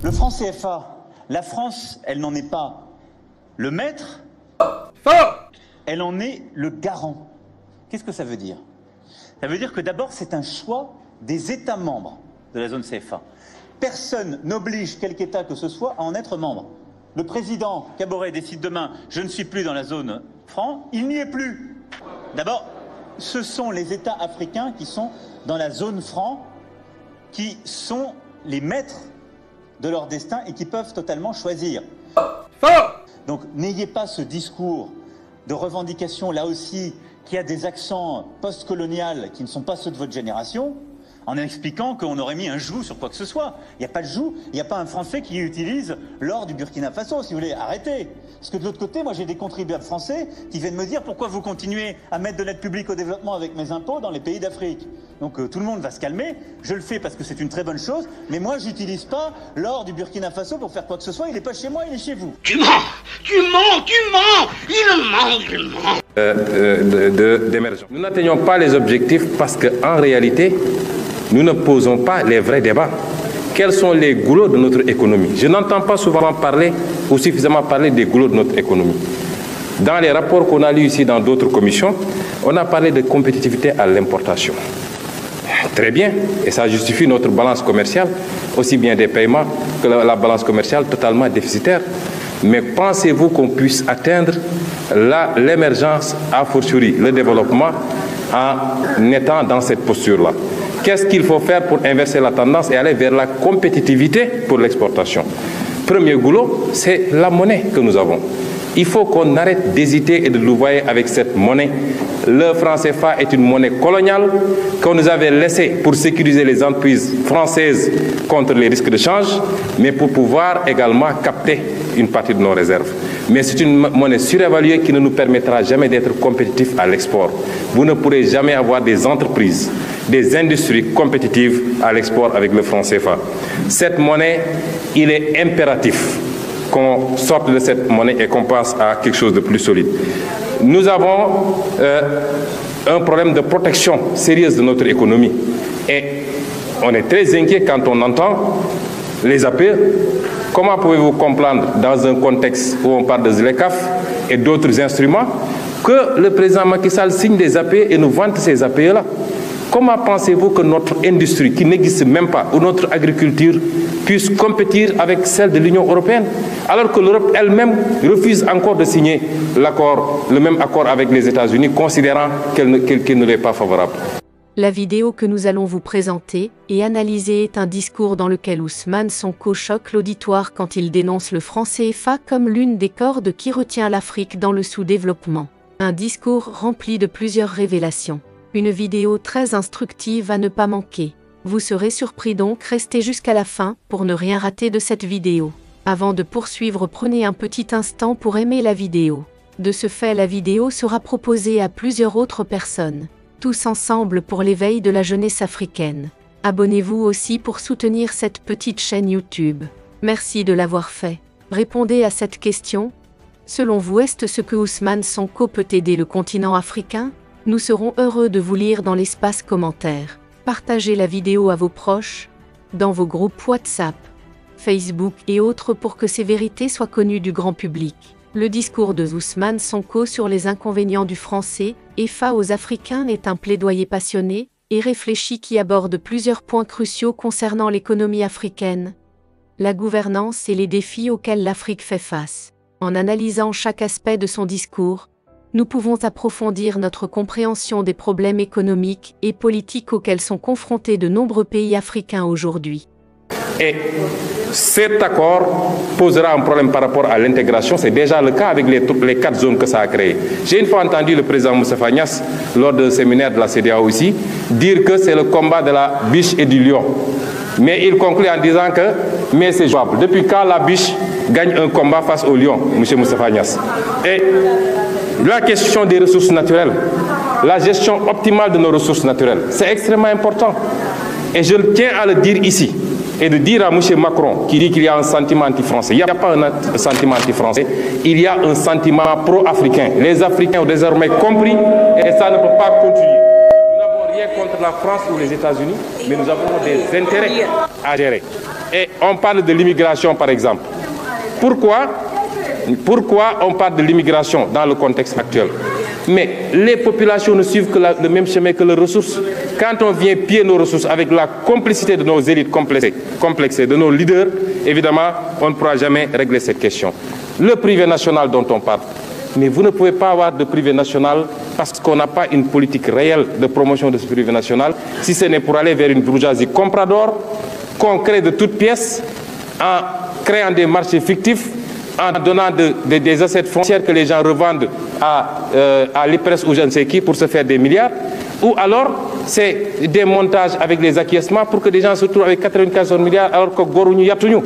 Le franc CFA, la France, elle n'en est pas le maître, elle en est le garant. Qu'est-ce que ça veut dire? Ça veut dire que d'abord, c'est un choix des États membres de la zone CFA. Personne n'oblige quelque État que ce soit à en être membre. Le président Kaboré décide demain, je ne suis plus dans la zone franc, il n'y est plus. D'abord, ce sont les États africains qui sont dans la zone franc, qui sont les maîtres de leur destin et qui peuvent totalement choisir. Donc n'ayez pas ce discours de revendication, là aussi, qui a des accents post-coloniaux qui ne sont pas ceux de votre génération, en expliquant qu'on aurait mis un joug sur quoi que ce soit. Il n'y a pas de joug, il n'y a pas un Français qui utilise l'or du Burkina Faso, si vous voulez. Arrêtez. Parce que de l'autre côté, moi j'ai des contribuables français qui viennent me dire pourquoi vous continuez à mettre de l'aide publique au développement avec mes impôts dans les pays d'Afrique. Donc tout le monde va se calmer. Je le fais parce que c'est une très bonne chose, mais moi j'utilise pas l'or du Burkina Faso pour faire quoi que ce soit. Il n'est pas chez moi, il est chez vous. Tu mens, tu mens, tu mens. Il ment. D'émergence. Nous n'atteignons pas les objectifs parce qu'en réalité, nous ne posons pas les vrais débats. Quels sont les goulots de notre économie? Je n'entends pas souvent parler ou suffisamment parler des goulots de notre économie. Dans les rapports qu'on a lus ici dans d'autres commissions, on a parlé de compétitivité à l'importation. Très bien, et ça justifie notre balance commerciale, aussi bien des paiements que la balance commerciale totalement déficitaire. Mais pensez-vous qu'on puisse atteindre l'émergence, a fortiori le développement, en étant dans cette posture-là? Qu'est-ce qu'il faut faire pour inverser la tendance et aller vers la compétitivité pour l'exportation? Premier goulot, c'est la monnaie que nous avons. Il faut qu'on arrête d'hésiter et de louvoyer avec cette monnaie. Le franc CFA est une monnaie coloniale qu'on nous avait laissée pour sécuriser les entreprises françaises contre les risques de change, mais pour pouvoir également capter une partie de nos réserves. Mais c'est une monnaie surévaluée qui ne nous permettra jamais d'être compétitifs à l'export. Vous ne pourrez jamais avoir des entreprises, des industries compétitives à l'export avec le franc CFA. Cette monnaie, il est impératif qu'on sorte de cette monnaie et qu'on passe à quelque chose de plus solide. Nous avons un problème de protection sérieuse de notre économie. Et on est très inquiet quand on entend les APE. Comment pouvez-vous comprendre, dans un contexte où on parle de ZLECAf et d'autres instruments, que le président Macky Sall signe des APE et nous vante ces APE-là? Comment pensez-vous que notre industrie, qui n'existe même pas, ou notre agriculture, puisse compétir avec celle de l'Union européenne, alors que l'Europe elle-même refuse encore de signer le même accord avec les États-Unis, considérant qu'elle ne l'est pas favorable? La vidéo que nous allons vous présenter et analyser est un discours dans lequel Ousmane Sonko choque l'auditoire quand il dénonce le franc CFA comme l'une des cordes qui retient l'Afrique dans le sous-développement. Un discours rempli de plusieurs révélations. Une vidéo très instructive à ne pas manquer. Vous serez surpris, donc restez jusqu'à la fin pour ne rien rater de cette vidéo. Avant de poursuivre, prenez un petit instant pour aimer la vidéo. De ce fait, la vidéo sera proposée à plusieurs autres personnes. Tous ensemble pour l'éveil de la jeunesse africaine. Abonnez-vous aussi pour soutenir cette petite chaîne YouTube. Merci de l'avoir fait. Répondez à cette question. Selon vous, est-ce ce que Ousmane Sonko peut aider le continent africain? Nous serons heureux de vous lire dans l'espace commentaire. Partagez la vidéo à vos proches, dans vos groupes WhatsApp, Facebook et autres pour que ces vérités soient connues du grand public. Le discours de Ousmane Sonko sur les inconvénients du franc CFA aux Africains est un plaidoyer passionné et réfléchi qui aborde plusieurs points cruciaux concernant l'économie africaine, la gouvernance et les défis auxquels l'Afrique fait face. En analysant chaque aspect de son discours, nous pouvons approfondir notre compréhension des problèmes économiques et politiques auxquels sont confrontés de nombreux pays africains aujourd'hui. Et cet accord posera un problème par rapport à l'intégration. C'est déjà le cas avec les 4 zones que ça a créées. J'ai une fois entendu le président Moustapha Niasse, lors d'un séminaire de la CEDEAO aussi, dire que c'est le combat de la biche et du lion. Mais il conclut en disant que mais c'est jouable. Depuis quand la biche gagne un combat face au lion, M. Moustapha Niasse? Et la question des ressources naturelles, la gestion optimale de nos ressources naturelles, c'est extrêmement important. Et je tiens à le dire ici, et de dire à M. Macron, qui dit qu'il y a un sentiment anti-français. Il n'y a pas un sentiment anti-français, il y a un sentiment pro-africain. Les Africains ont désormais compris, et ça ne peut pas continuer. Nous n'avons rien contre la France ou les États-Unis, mais nous avons des intérêts à gérer. Et on parle de l'immigration, par exemple. Pourquoi on parle de l'immigration dans le contexte actuel? Mais les populations ne suivent que le même chemin que les ressources. Quand on vient piller nos ressources avec la complicité de nos élites complexées, de nos leaders, évidemment, on ne pourra jamais régler cette question. Le privé national dont on parle. Mais vous ne pouvez pas avoir de privé national parce qu'on n'a pas une politique réelle de promotion de ce privé national, si ce n'est pour aller vers une bourgeoisie comprador, qu'on crée de toutes pièces, en créant des marchés fictifs, en donnant des assets foncières que les gens revendent à l'IPRES ou je ne sais qui pour se faire des milliards, ou alors c'est des montages avec les acquiescements pour que des gens se retrouvent avec 94 milliards alors que goruñu yattuñu.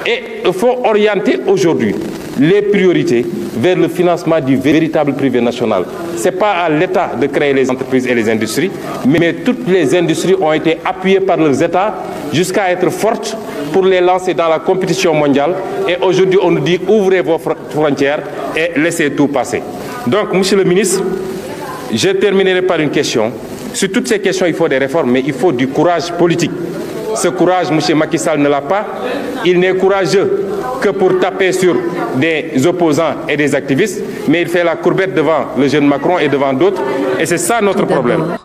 Et il faut orienter aujourd'hui les priorités vers le financement du véritable privé national. Ce n'est pas à l'État de créer les entreprises et les industries, mais toutes les industries ont été appuyées par leurs États jusqu'à être fortes pour les lancer dans la compétition mondiale. Et aujourd'hui, on nous dit ouvrez vos frontières et laissez tout passer. Donc, Monsieur le ministre, je terminerai par une question. Sur toutes ces questions, il faut des réformes, mais il faut du courage politique. Ce courage, M. Macky Sall ne l'a pas. Il n'est courageux que pour taper sur des opposants et des activistes, mais il fait la courbette devant le jeune Macron et devant d'autres, et c'est ça notre problème.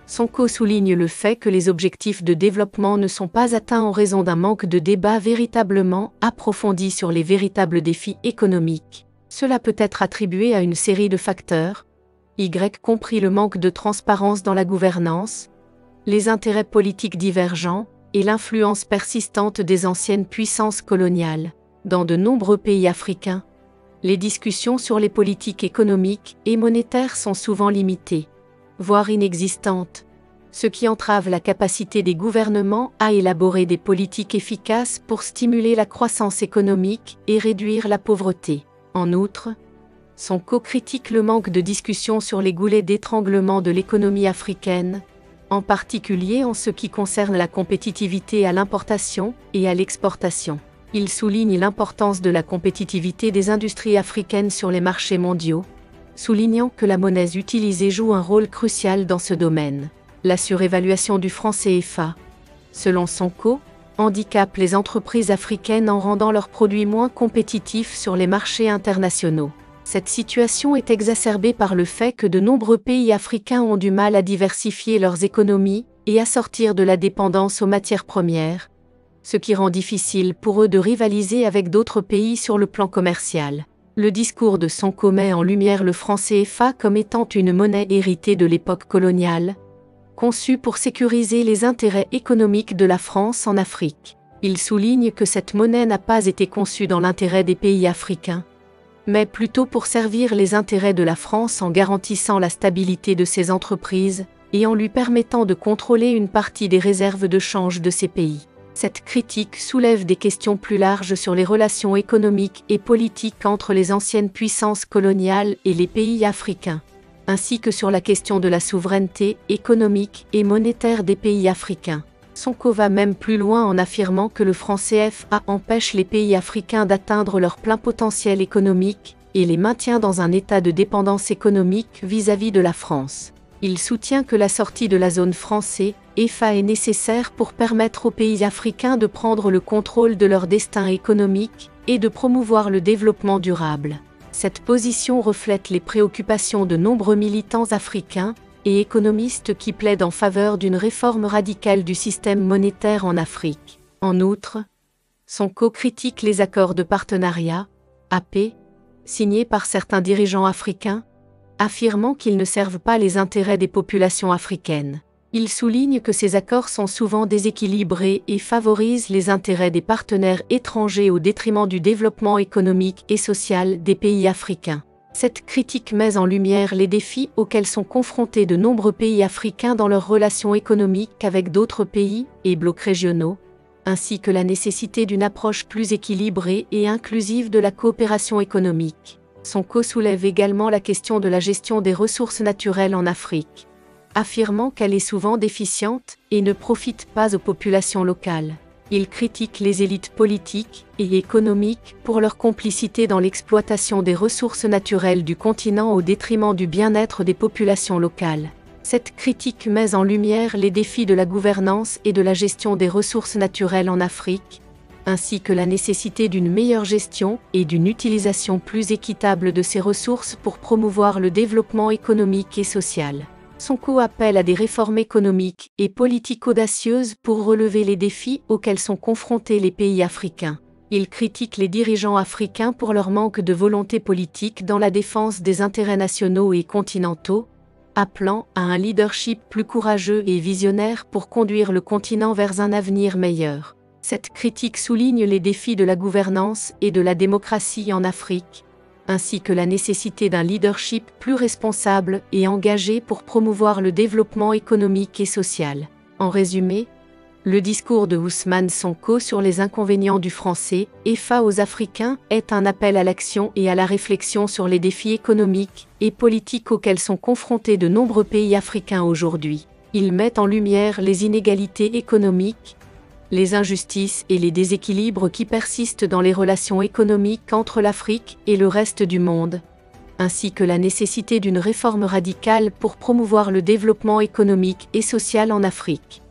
Sonko souligne le fait que les objectifs de développement ne sont pas atteints en raison d'un manque de débat véritablement approfondi sur les véritables défis économiques. Cela peut être attribué à une série de facteurs, y compris le manque de transparence dans la gouvernance, les intérêts politiques divergents et l'influence persistante des anciennes puissances coloniales. Dans de nombreux pays africains, les discussions sur les politiques économiques et monétaires sont souvent limitées, voire inexistantes, ce qui entrave la capacité des gouvernements à élaborer des politiques efficaces pour stimuler la croissance économique et réduire la pauvreté. En outre, Sonko critique le manque de discussion sur les goulets d'étranglement de l'économie africaine, en particulier en ce qui concerne la compétitivité à l'importation et à l'exportation. Il souligne l'importance de la compétitivité des industries africaines sur les marchés mondiaux, soulignant que la monnaie utilisée joue un rôle crucial dans ce domaine. La surévaluation du franc CFA, selon Sonko, handicape les entreprises africaines en rendant leurs produits moins compétitifs sur les marchés internationaux. Cette situation est exacerbée par le fait que de nombreux pays africains ont du mal à diversifier leurs économies et à sortir de la dépendance aux matières premières, ce qui rend difficile pour eux de rivaliser avec d'autres pays sur le plan commercial. Le discours de Sonko met en lumière le franc CFA comme étant une monnaie héritée de l'époque coloniale, conçue pour sécuriser les intérêts économiques de la France en Afrique. Il souligne que cette monnaie n'a pas été conçue dans l'intérêt des pays africains, mais plutôt pour servir les intérêts de la France en garantissant la stabilité de ses entreprises et en lui permettant de contrôler une partie des réserves de change de ces pays. Cette critique soulève des questions plus larges sur les relations économiques et politiques entre les anciennes puissances coloniales et les pays africains, ainsi que sur la question de la souveraineté économique et monétaire des pays africains. Sonko va même plus loin en affirmant que le franc CFA empêche les pays africains d'atteindre leur plein potentiel économique et les maintient dans un état de dépendance économique vis-à-vis de la France. Il soutient que la sortie de la zone franc CFA est nécessaire pour permettre aux pays africains de prendre le contrôle de leur destin économique et de promouvoir le développement durable. Cette position reflète les préoccupations de nombreux militants africains et économistes qui plaident en faveur d'une réforme radicale du système monétaire en Afrique. En outre, Sonko critique les accords de partenariat, AP, signés par certains dirigeants africains, affirmant qu'ils ne servent pas les intérêts des populations africaines. Il souligne que ces accords sont souvent déséquilibrés et favorisent les intérêts des partenaires étrangers au détriment du développement économique et social des pays africains. Cette critique met en lumière les défis auxquels sont confrontés de nombreux pays africains dans leurs relations économiques avec d'autres pays et blocs régionaux, ainsi que la nécessité d'une approche plus équilibrée et inclusive de la coopération économique. Sonko soulève également la question de la gestion des ressources naturelles en Afrique, affirmant qu'elle est souvent déficiente et ne profite pas aux populations locales. Il critique les élites politiques et économiques pour leur complicité dans l'exploitation des ressources naturelles du continent au détriment du bien-être des populations locales. Cette critique met en lumière les défis de la gouvernance et de la gestion des ressources naturelles en Afrique, ainsi que la nécessité d'une meilleure gestion et d'une utilisation plus équitable de ces ressources pour promouvoir le développement économique et social. Sonko appelle à des réformes économiques et politiques audacieuses pour relever les défis auxquels sont confrontés les pays africains. Il critique les dirigeants africains pour leur manque de volonté politique dans la défense des intérêts nationaux et continentaux, appelant à un leadership plus courageux et visionnaire pour conduire le continent vers un avenir meilleur. Cette critique souligne les défis de la gouvernance et de la démocratie en Afrique, ainsi que la nécessité d'un leadership plus responsable et engagé pour promouvoir le développement économique et social. En résumé, le discours de Ousmane Sonko sur les inconvénients du franc CFA aux Africains est un appel à l'action et à la réflexion sur les défis économiques et politiques auxquels sont confrontés de nombreux pays africains aujourd'hui. Il met en lumière les inégalités économiques, les injustices et les déséquilibres qui persistent dans les relations économiques entre l'Afrique et le reste du monde, ainsi que la nécessité d'une réforme radicale pour promouvoir le développement économique et social en Afrique.